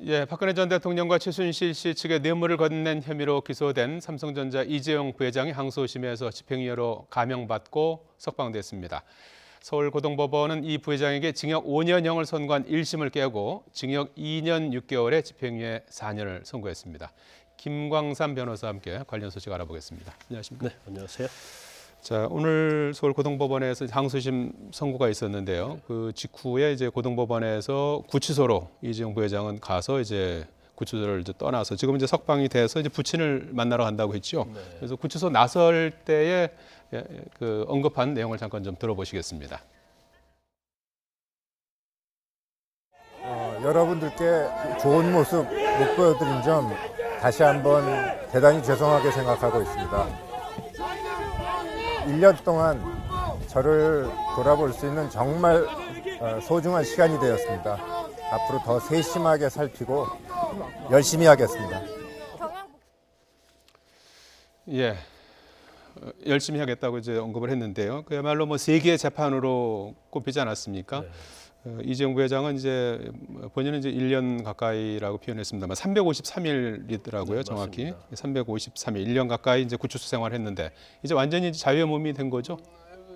예, 박근혜 전 대통령과 최순실 씨 측에 뇌물을 건넨 혐의로 기소된 삼성전자 이재용 부회장이 항소심에서 집행유예로 감형받고 석방됐습니다. 서울고등법원은 이 부회장에게 징역 5년형을 선고한 1심을 깨고 징역 2년 6개월에 집행유예 4년을 선고했습니다. 김광삼 변호사와 함께 관련 소식 알아보겠습니다. 안녕하십니까? 네, 안녕하세요. 자, 오늘 서울고등법원에서 항소심 선고가 있었는데요. 그 직후에 이제 고등법원에서 구치소로 이재용 부회장은 가서 이제 구치소를 이제 떠나서 지금 이제 석방이 돼서 이제 부친을 만나러 간다고 했죠. 네. 그래서 구치소 나설 때에 그 언급한 내용을 잠깐 좀 들어보시겠습니다. 여러분들께 좋은 모습 못 보여드린 점 다시 한번 대단히 죄송하게 생각하고 있습니다. 1년 동안 저를 돌아볼 수 있는 정말 소중한 시간이 되었습니다. 앞으로 더 세심하게 살피고 열심히 하겠습니다. 예, 열심히 하겠다고 이제 언급을 했는데요. 그야말로 뭐 세계의 재판으로 꼽히지 않았습니까? 네. 이재용 부회장은 이제 본인은 이제 1년 가까이라고 표현했습니다만 353일이더라고요, 정확히. 맞습니다. 353일, 1년 가까이 이제 구치소 생활했는데 이제 완전히 자유의 몸이 된 거죠.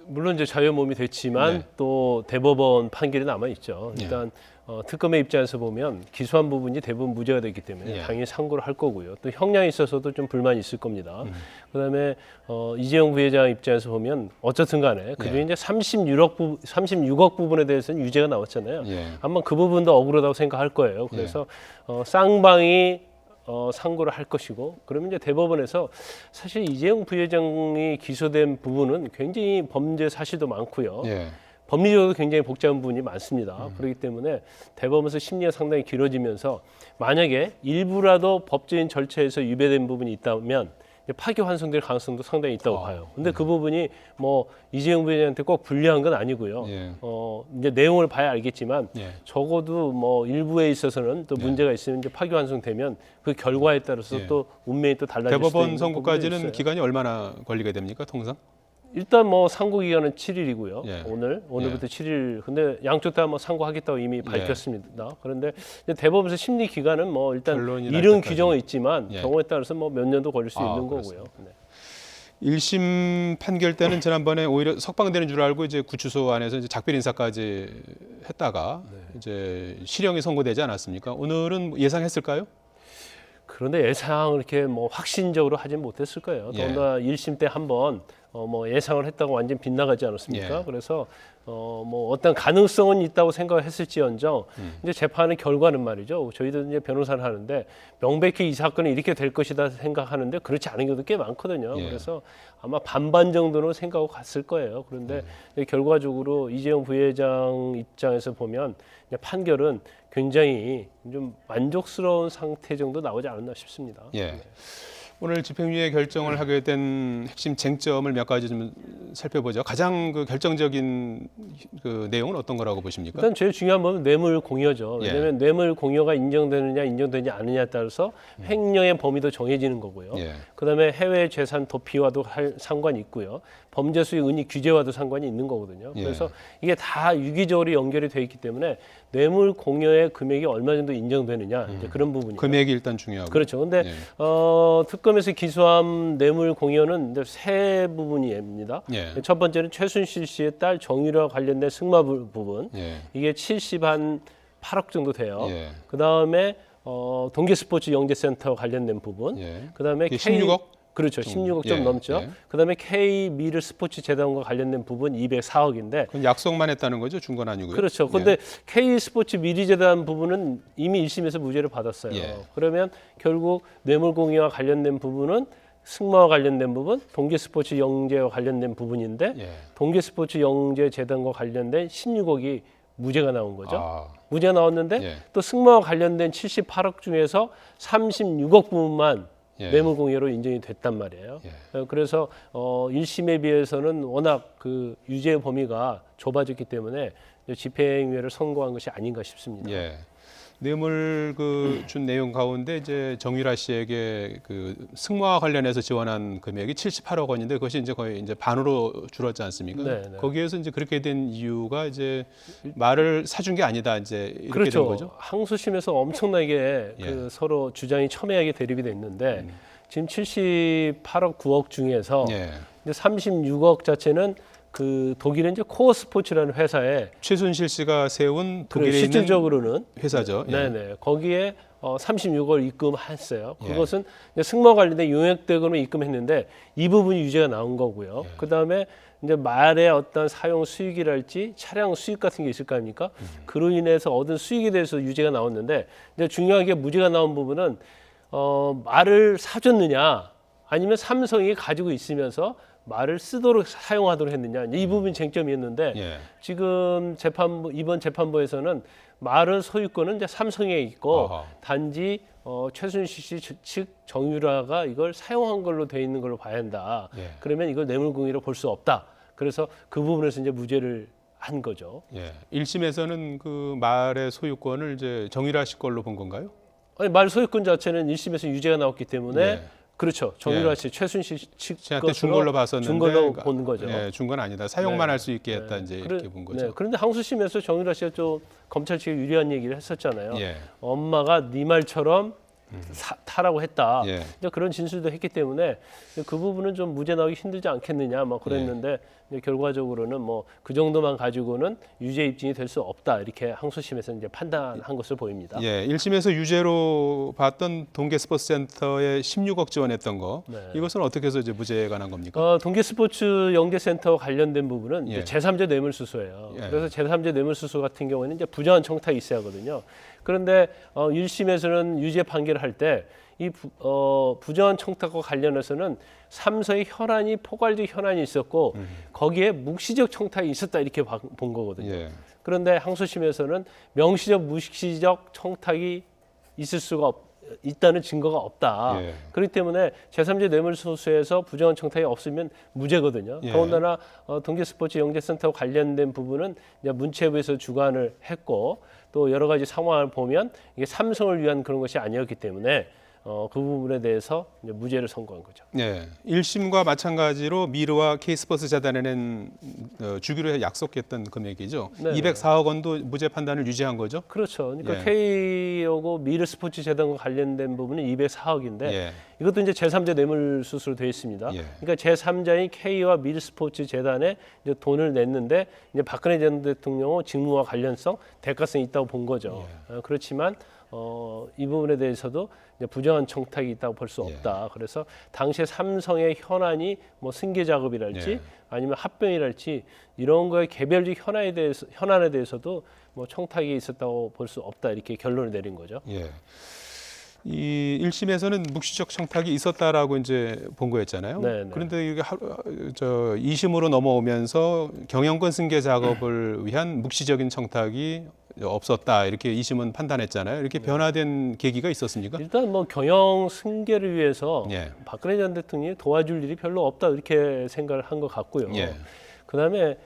물론 이제 자유의 몸이 됐지만 네. 또 대법원 판결이 남아 있죠. 일단 특검의 입장에서 보면 기소한 부분이 대부분 무죄가 됐기 때문에 예. 당연히 상고를 할 거고요. 또 형량에 있어서도 좀 불만이 있을 겁니다. 그다음에 이재용 부회장 입장에서 보면 어쨌든 간에 그중에 이제 36억 부분에 대해서는 유죄가 나왔잖아요. 예. 아마 그 부분도 억울하다고 생각할 거예요. 그래서 쌍방이 상고를 할 것이고, 그러면 이제 대법원에서 사실 이재용 부회장이 기소된 부분은 굉장히 범죄 사실도 많고요. 예. 법리적으로 굉장히 복잡한 부분이 많습니다. 그렇기 때문에 대법원에서 심리가 상당히 길어지면서 만약에 일부라도 법적인 절차에서 위배된 부분이 있다면 이제 파기환송될 가능성도 상당히 있다고 봐요. 근데 그 부분이 뭐 이재용 부회장한테 꼭 불리한 건 아니고요. 예. 이제 내용을 봐야 알겠지만 예. 적어도 뭐 일부에 있어서는 또 문제가 있으면 이제 파기환송되면 그 결과에 따라서 예. 또 운명이 또 달라질 수도 대법원 있는 부분도 선고까지는 있어요. 기간이 얼마나 걸리게 됩니까, 통상? 일단 뭐 상고 기간은 7일이고요. 예. 오늘부터 7일. 근데 양쪽 다 뭐 상고하겠다고 이미 밝혔습니다. 그런데 이제 대법원에서 심리 기간은 뭐 일단 결론이 날 이른 때까지. 규정은 있지만 예. 경우에 따라서 뭐 몇 년도 걸릴 수 있는 그렇습니다. 거고요. 네. 1심 판결 때는 지난번에 오히려 석방되는 줄 알고 이제 구치소 안에서 이제 작별 인사까지 했다가 이제 실형이 선고되지 않았습니까? 오늘은 예상했을까요? 그런데 예상을 이렇게 뭐 확신적으로 하진 못했을 거예요. 예. 더군다나 1심 때 한번 뭐 예상을 했다고 완전 빗나가지 않았습니까? 예. 그래서 뭐 어떤 가능성은 있다고 생각했을지언정 이제 재판의 결과는 말이죠. 저희도 이제 변호사를 하는데 명백히 이 사건이 이렇게 될 것이다 생각하는데 그렇지 않은 경우도 꽤 많거든요. 예. 그래서 아마 반반 정도는 생각하고 갔을 거예요. 그런데 결과적으로 이재용 부회장 입장에서 보면 이제 판결은 굉장히 좀 만족스러운 상태 정도 나오지 않았나 싶습니다. 예. 오늘 집행유예 결정을 하게 된 핵심 쟁점을 몇 가지 좀 살펴보죠. 가장 그 결정적인 그 내용은 어떤 거라고 보십니까? 일단 제일 중요한 건 뇌물 공여죠. 예. 왜냐하면 뇌물 공여가 인정되느냐 인정되지 않느냐에 따라서 횡령의 범위도 정해지는 거고요. 예. 그다음에 해외 재산 도피와도 상관이 있고요. 범죄 수익 은닉 규제와도 상관이 있는 거거든요. 예. 그래서 이게 다 유기적으로 연결이 돼 있기 때문에 뇌물 공여의 금액이 얼마 정도 인정되느냐 이제 그런 부분이죠. 금액이 일단 중요하고. 그렇죠. 근데 예. 특검에서 기소한 뇌물 공여는 이제 세 부분입니다. 예. 첫 번째는 최순실 씨의 딸 정유라와 관련된 승마 부분. 예. 이게 70한 8억 정도 돼요. 예. 그 다음에 동계스포츠 영재센터 관련된 부분. 예. 그 다음에 이게 16억? 그렇죠. 16억 좀 예, 넘죠. 예. 그 다음에 K미르 스포츠 재단과 관련된 부분 204억인데. 그건 약속만 했다는 거죠? 준 건 아니고요. 그렇죠. 그런데 K 스포츠 미리재단 부분은 이미 1심에서 무죄를 받았어요. 예. 그러면 결국 뇌물 공여와 관련된 부분은 승마와 관련된 부분, 동계스포츠 영재와 관련된 부분인데 예. 동계스포츠 영재 재단과 관련된 16억이 무죄가 나온 거죠. 아, 무죄가 나왔는데 예. 또 승마와 관련된 78억 중에서 36억 부분만 예. 뇌물 공여로 인정이 됐단 말이에요. 그래서 1심에 비해서는 워낙 그 유죄 범위가 좁아졌기 때문에 집행유예를 선고한 것이 아닌가 싶습니다. 예. 뇌물 준 내용 가운데 이제 정유라 씨에게 그 승마와 관련해서 지원한 금액이 78억 원인데 그것이 이제 거의 이제 반으로 줄었지 않습니까? 네, 네. 거기에서 이제 그렇게 된 이유가 이제 말을 사준 게 아니다 이제 이렇게 그렇죠. 된 거죠. 항소심에서 엄청나게 예. 그 서로 주장이 첨예하게 대립이 됐는데 지금 78억 9억 중에서 예. 이제 36억 자체는 그 독일의 이제 코어 스포츠라는 회사에 최순실 씨가 세운 독일에 있는 실질적으로는 회사죠. 예. 네네 거기에 36억을 입금했어요. 예. 그것은 이제 승마 관련된 용역 대금을 입금했는데 이 부분이 유죄가 나온 거고요. 예. 그 다음에 이제 말의 어떤 사용 수익이랄지 차량 수익 같은 게 있을 거 아닙니까? 그로 인해서 얻은 수익에 대해서 유죄가 나왔는데 이제 중요하게 무죄가 나온 부분은 말을 사줬느냐 아니면 삼성이 가지고 있으면서 말을 쓰도록 사용하도록 했느냐 이 부분이 쟁점이었는데 예. 지금 이번 재판부에서는 말은 소유권은 이제 삼성에 있고 어허. 단지 최순실 씨 측 정유라가 이걸 사용한 걸로 돼 있는 걸로 봐야 한다. 예. 그러면 이걸 뇌물공유로 볼 수 없다. 그래서 그 부분에서 이제 무죄를 한 거죠. 예. 1심에서는 그 말의 소유권을 이제 정유라 씨 걸로 본 건가요? 아니, 말 소유권 자체는 1심에서 유죄가 나왔기 때문에 예. 그렇죠. 정유라 씨, 최순실 측 저한테 준 걸로 봤었는데 준 걸로 본 거죠. 예, 준 건 아니다. 사용만 네. 할 수 있게 했다 이제 이렇게 본 거죠. 네. 그런데 항소심에서 정유라 씨가 좀 검찰 측에 유리한 얘기를 했었잖아요. 예. 엄마가 네 말처럼 타라고 했다. 예. 이제 그런 진술도 했기 때문에 그 부분은 좀 무죄 나오기 힘들지 않겠느냐, 막 그랬는데 이제 결과적으로는 뭐 그 정도만 가지고는 유죄 입증이 될 수 없다 이렇게 항소심에서 이제 판단한 것으로 보입니다. 예, 1심에서 유죄로 봤던 동계 스포츠센터에 16억 지원했던 거 네. 이것은 어떻게 해서 이제 무죄가 난 겁니까? 동계 스포츠 영재센터 관련된 부분은 예. 이제 제3자 뇌물수수예요. 예. 그래서 제3자 뇌물수수 같은 경우에는 이제 부정한 청탁이 있어야 하거든요. 그런데 1심에서는 유죄 판결을 할 때 이 부정한 청탁과 관련해서는 삼성의 현안이 포괄적 현안이 있었고 거기에 묵시적 청탁이 있었다 이렇게 본 거거든요. 예. 그런데 항소심에서는 명시적 묵시적 청탁이 있을 수가 있다는 증거가 없다. 예. 그렇기 때문에 제3자 뇌물수수에서 부정한 청탁이 없으면 무죄거든요. 예. 더군다나 동계스포츠 영재센터 관련된 부분은 이제 문체부에서 주관을 했고 또 여러 가지 상황을 보면 이게 삼성을 위한 그런 것이 아니었기 때문에 그 부분에 대해서 이제 무죄를 선고한 거죠. 네, 1심과 마찬가지로 미르와 K스포츠 재단에는 주기로 약속했던 금액이죠. 네네. 204억 원도 무죄 판단을 유지한 거죠. 그렇죠. 그러니까 예. K하고 미르 스포츠 재단과 관련된 부분은 204억인데 예. 이것도 이제 제3자 뇌물 수수로 되어 있습니다. 예. 그러니까 제3자인 K와 미르 스포츠 재단에 이제 돈을 냈는데 이제 박근혜 전 대통령은 직무와 관련성, 대가성이 있다고 본 거죠. 그렇지만 이 부분에 대해서도 이제 부정한 청탁이 있다고 볼 수 없다. 그래서 당시에 삼성의 현안이 뭐 승계 작업이랄지 예. 아니면 합병이랄지 이런 거의 개별적 현안에 대해서도 뭐 청탁이 있었다고 볼 수 없다 이렇게 결론을 내린 거죠. 예. 이 1심에서는 묵시적 청탁이 있었다라고 이제 본 거였잖아요. 네네. 그런데 이게 2심으로 넘어오면서 경영권 승계 작업을 위한 묵시적인 청탁이 없었다 이렇게 2심은 판단했잖아요. 이렇게 변화된 계기가 있었습니까? 일단 뭐 경영 승계를 위해서 예. 박근혜 전 대통령이 도와줄 일이 별로 없다 이렇게 생각을 한 것 같고요. 예. 그다음에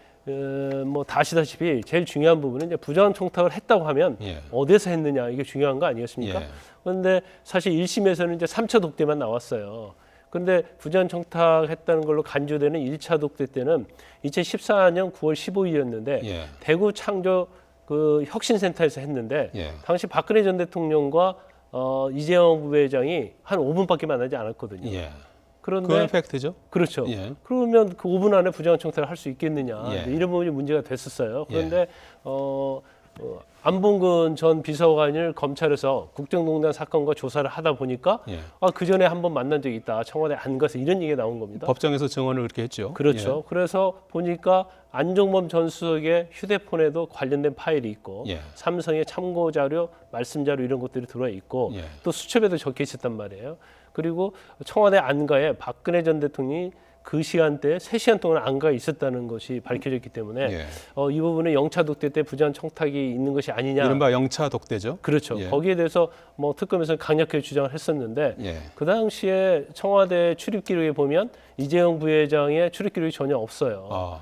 뭐 다시다시피 제일 중요한 부분은 이제 부정한 청탁을 했다고 하면 예. 어디서 했느냐 이게 중요한 거 아니겠습니까? 예. 그런데 사실 1심에서는 이제 3차 독대만 나왔어요. 그런데 부정한 청탁했다는 걸로 간주되는 1차 독대 때는 2014년 9월 15일이었는데 예. 대구 창조 그 혁신센터에서 했는데 예. 당시 박근혜 전 대통령과 이재용 부회장이 한 5분밖에 만나지 않았거든요. 예. 그런데 그건 팩트죠. 그렇죠. 예. 그러면 그 5분 안에 부정한 청탁을 할 수 있겠느냐 예. 이런 부분이 문제가 됐었어요. 그런데 안봉근 전 비서관을 검찰에서 국정농단 사건과 조사를 하다 보니까 예. 그 전에 한번 만난 적이 있다. 청와대 안 가서 이런 얘기가 나온 겁니다. 법정에서 증언을 그렇게 했죠. 그렇죠. 그래서 보니까 안종범 전 수석의 휴대폰에도 관련된 파일이 있고 예. 삼성의 참고 자료, 말씀 자료 이런 것들이 들어와 있고 예. 또 수첩에도 적혀 있었단 말이에요. 그리고 청와대 안가에 박근혜 전 대통령이 그 시간대에 3시간 동안 안가에 있었다는 것이 밝혀졌기 때문에 예. 이 부분은 영차 독대 때 부정한 청탁이 있는 것이 아니냐. 이른바 영차 독대죠. 그렇죠. 예. 거기에 대해서 뭐 특검에서 강력하게 주장을 했었는데 예. 그 당시에 청와대 출입 기록에 보면 이재용 부회장의 출입 기록이 전혀 없어요.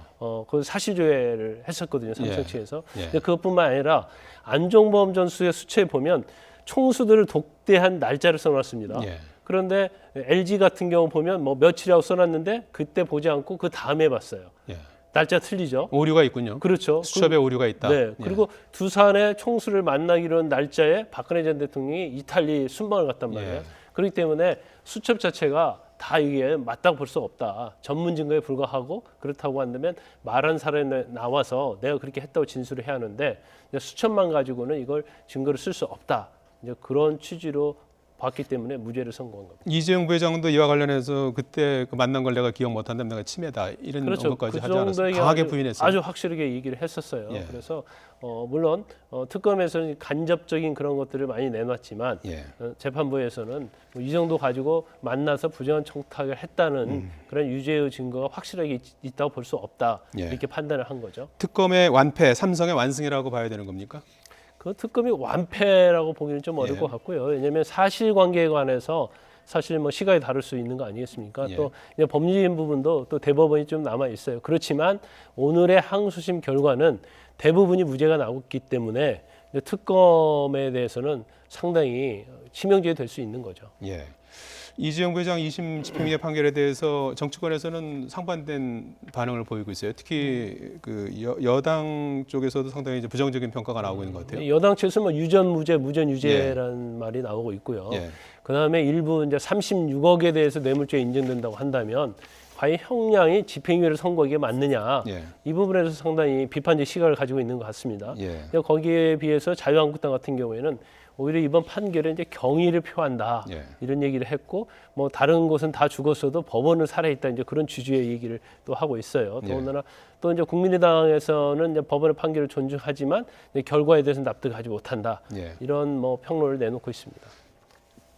그 사실조회를 했었거든요, 삼성 측에서. 예. 근데 그것뿐만 아니라 안종범 전 수의 수첩에 보면 총수들을 독대한 날짜를 써놨습니다. 예. 그런데 LG 같은 경우 보면 뭐 며칠이라고 써놨는데 그때 보지 않고 그 다음에 봤어요. 예. 날짜 틀리죠. 오류가 있군요. 그렇죠. 수첩에 오류가 있다. 네. 예. 그리고 두산의 총수를 만나기로 한 날짜에 박근혜 전 대통령이 이탈리 순방을 갔단 말이에요. 예. 그렇기 때문에 수첩 자체가 다 이게 맞다고 볼 수 없다. 전문 증거에 불과하고 그렇다고 한다면 말한 사람이 나와서 내가 그렇게 했다고 진술을 해야 하는데 수첩만 가지고는 이걸 증거를 쓸 수 없다. 이제 그런 취지로 봤기 때문에 무죄를 선고한 겁니다. 이재용 부회장도 이와 관련해서 그때 그 만난 걸 내가 기억 못한다면 내가 치매다 이런 그렇죠. 언급까지 그 하지 않았어요. 정도의 강하게 부인했어요. 아주 확실하게 얘기를 했었어요. 예. 그래서 물론 특검에서는 간접적인 그런 것들을 많이 내놨지만 예. 재판부에서는 뭐이 정도 가지고 만나서 부정한 청탁을 했다는 그런 유죄의 증거가 확실하게 있다고 볼 수 없다. 예. 이렇게 판단을 한 거죠. 특검의 완패, 삼성의 완승이라고 봐야 되는 겁니까? 그 특검이 완패라고 보기는 좀 어려울 예. 것 같고요. 왜냐하면 사실관계에 관해서 사실 뭐 시각이 다를 수 있는 거 아니겠습니까? 예. 또 이제 법리적인 부분도 또 대법원이 좀 남아 있어요. 그렇지만 오늘의 항소심 결과는 대부분이 무죄가 나왔기 때문에 이제 특검에 대해서는 상당히 치명적이 될 수 있는 거죠. 예. 이재용 부회장 2심 집행유예 판결에 대해서 정치권에서는 상반된 반응을 보이고 있어요. 특히 그 여당 쪽에서도 상당히 이제 부정적인 평가가 나오고 있는 것 같아요. 여당 측에서 뭐 유전 무죄, 무전 유죄라는 말이 나오고 있고요. 예. 그다음에 일부 이제 36억에 대해서 뇌물죄 인정된다고 한다면 과연 형량이 집행유예를 선고하기에 맞느냐 예. 이 부분에서 상당히 비판적 시각을 가지고 있는 것 같습니다. 예. 거기에 비해서 자유한국당 같은 경우에는 오히려 이번 판결은 이제 경의를 표한다 예. 이런 얘기를 했고 뭐 다른 곳은 다 죽었어도 법원은 살아있다 이제 그런 취지의 얘기를 또 하고 있어요. 예. 더군다나 또 이제 국민의당에서는 이제 법원의 판결을 존중하지만 이제 결과에 대해서는 납득하지 못한다 예. 이런 뭐 평론을 내놓고 있습니다.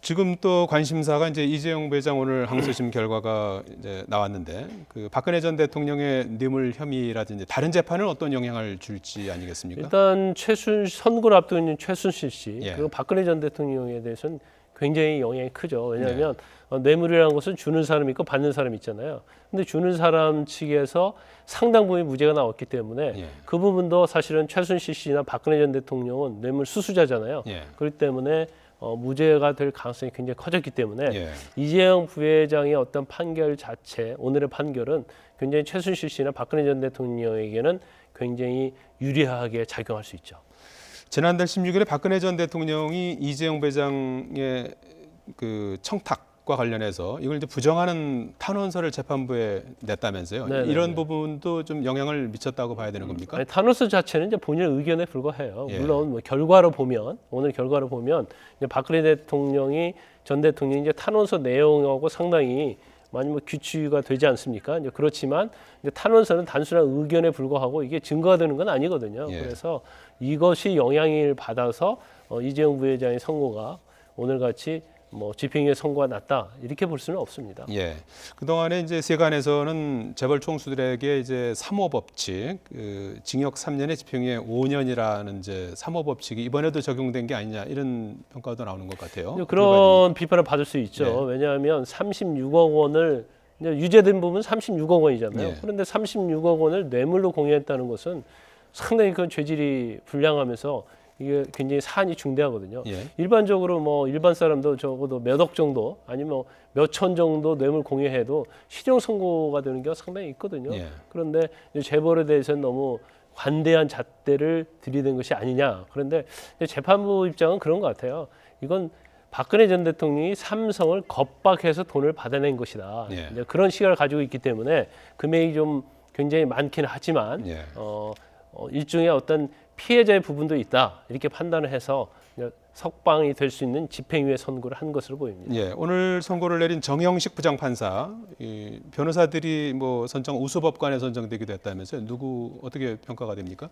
지금 또 관심사가 이제 이재용 부회장 오늘 항소심 결과가 이제 나왔는데 그 박근혜 전 대통령의 뇌물 혐의라든지 다른 재판은 어떤 영향을 줄지 아니겠습니까? 일단 선거를 앞두고 있는 최순실 씨 예. 그리고 박근혜 전 대통령에 대해서는 굉장히 영향이 크죠. 왜냐하면 뇌물이라는 것은 주는 사람이 있고 받는 사람이 있잖아요. 근데 주는 사람 측에서 상당 부분이 무죄가 나왔기 때문에 예. 그 부분도 사실은 최순실 씨나 박근혜 전 대통령은 뇌물 수수자잖아요. 예. 그렇기 때문에 무죄가 될 가능성이 굉장히 커졌기 때문에 예. 이재용 부회장의 어떤 판결 자체, 오늘의 판결은 굉장히 최순실 씨나 박근혜 전 대통령에게는 굉장히 유리하게 작용할 수 있죠. 지난달 16일에 박근혜 전 대통령이 이재용 부회장의 그 청탁과 관련해서 이걸 이제 부정하는 탄원서를 재판부에 냈다면서요. 네네네. 이런 부분도 좀 영향을 미쳤다고 봐야 되는 겁니까? 아니, 탄원서 자체는 이제 본인의 의견에 불과해요. 예. 물론 뭐 결과로 보면 오늘 결과로 보면 이제 박근혜 대통령이 전 대통령이 이제 탄원서 내용하고 상당히 많이 뭐 규칙가 되지 않습니까? 이제 그렇지만 이제 탄원서는 단순한 의견에 불과하고 이게 증거가 되는 건 아니거든요. 예. 그래서 이것이 영향을 받아서 이재용 부회장의 선고가 오늘 같이 뭐 집행유예 선고가 났다 이렇게 볼 수는 없습니다. 예. 그동안에 이제 세간에서는 재벌 총수들에게 이제 3호 법칙, 그 징역 3년에 집행유예 5년이라는 이제 3호 법칙이 이번에도 적용된 게 아니냐 이런 평가도 나오는 것 같아요. 그런 비판을 받을 수 있죠. 네. 왜냐하면 36억 원을 이제 유죄된 부분 36억 원이잖아요. 네. 그런데 36억 원을 뇌물로 공유했다는 것은 상당히 그 죄질이 불량하면서 이게 굉장히 사안이 중대하거든요. 예. 일반적으로 뭐 일반 사람도 적어도 몇 억 정도 아니면 몇 천 정도 뇌물 공유해도 실형 선고가 되는 경우가 상당히 있거든요. 예. 그런데 이제 재벌에 대해서는 너무 관대한 잣대를 들이댄 것이 아니냐. 그런데 이제 재판부 입장은 그런 것 같아요. 이건 박근혜 전 대통령이 삼성을 겁박해서 돈을 받아낸 것이다. 예. 이제 그런 시각을 가지고 있기 때문에 금액이 좀 굉장히 많긴 하지만 예. 일종의 어떤 피해자의 부분도 있다 이렇게 판단을 해서 석방이 될 수 있는 집행유예 선고를 한 것으로 보입니다. 예, 오늘 선고를 내린 정영식 부장판사, 이 변호사들이 뭐 선정 우수법관에 선정되기도 했다면서요. 누구 어떻게 평가가 됩니까?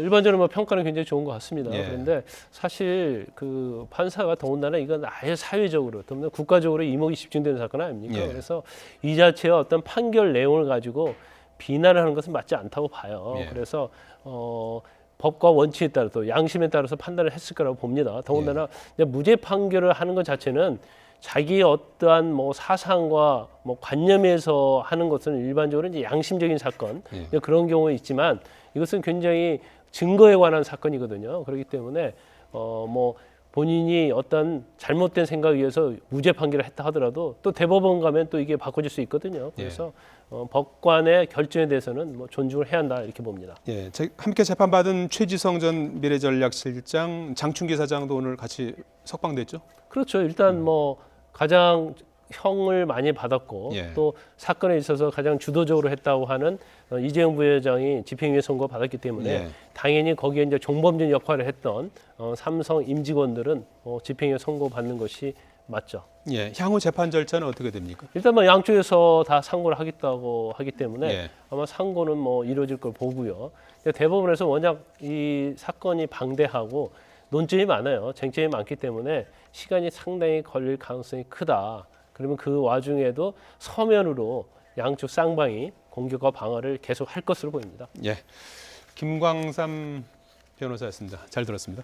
일반적으로 뭐 평가는 굉장히 좋은 것 같습니다. 예. 그런데 사실 그 판사가 더군다나 이건 아예 사회적으로, 더군다나 국가적으로 이목이 집중되는 사건 아닙니까? 예. 그래서 이 자체의 어떤 판결 내용을 가지고 비난을 하는 것은 맞지 않다고 봐요. 예. 그래서 법과 원칙에 따라 또 양심에 따라서 판단을 했을 거라고 봅니다. 더군다나 그냥 무죄 판결을 하는 것 자체는 자기의 어떠한 뭐 사상과 뭐 관념에서 하는 것은 일반적으로 이제 양심적인 사건 예. 그런 경우가 있지만 이것은 굉장히 증거에 관한 사건이거든요. 그렇기 때문에 뭐 본인이 어떤 잘못된 생각에 의해서 무죄 판결을 했다 하더라도 또 대법원 가면 또 이게 바꿔질 수 있거든요. 그래서 법관의 결정에 대해서는 뭐 존중을 해야 한다 이렇게 봅니다. 예, 함께 재판받은 최지성 전 미래전략실장, 장충기 사장도 오늘 같이 석방됐죠? 그렇죠. 일단 뭐 가장 형을 많이 받았고 예. 또 사건에 있어서 가장 주도적으로 했다고 하는 이재용 부회장이 집행유예 선고 받았기 때문에 예. 당연히 거기에 이제 종범죄 역할을 했던 삼성 임직원들은 집행유예 선고 받는 것이 맞죠. 예, 향후 재판 절차는 어떻게 됩니까? 일단 뭐 양쪽에서 다 상고를 하겠다고 하기 때문에 예. 아마 상고는 뭐 이루어질 걸 보고요. 근데 대법원에서 워낙 이 사건이 방대하고 논점이 많아요. 쟁점이 많기 때문에 시간이 상당히 걸릴 가능성이 크다. 그러면 그 와중에도 서면으로 양쪽 쌍방이 공격과 방어를 계속 할 것으로 보입니다. 예, 김광삼 변호사였습니다. 잘 들었습니다.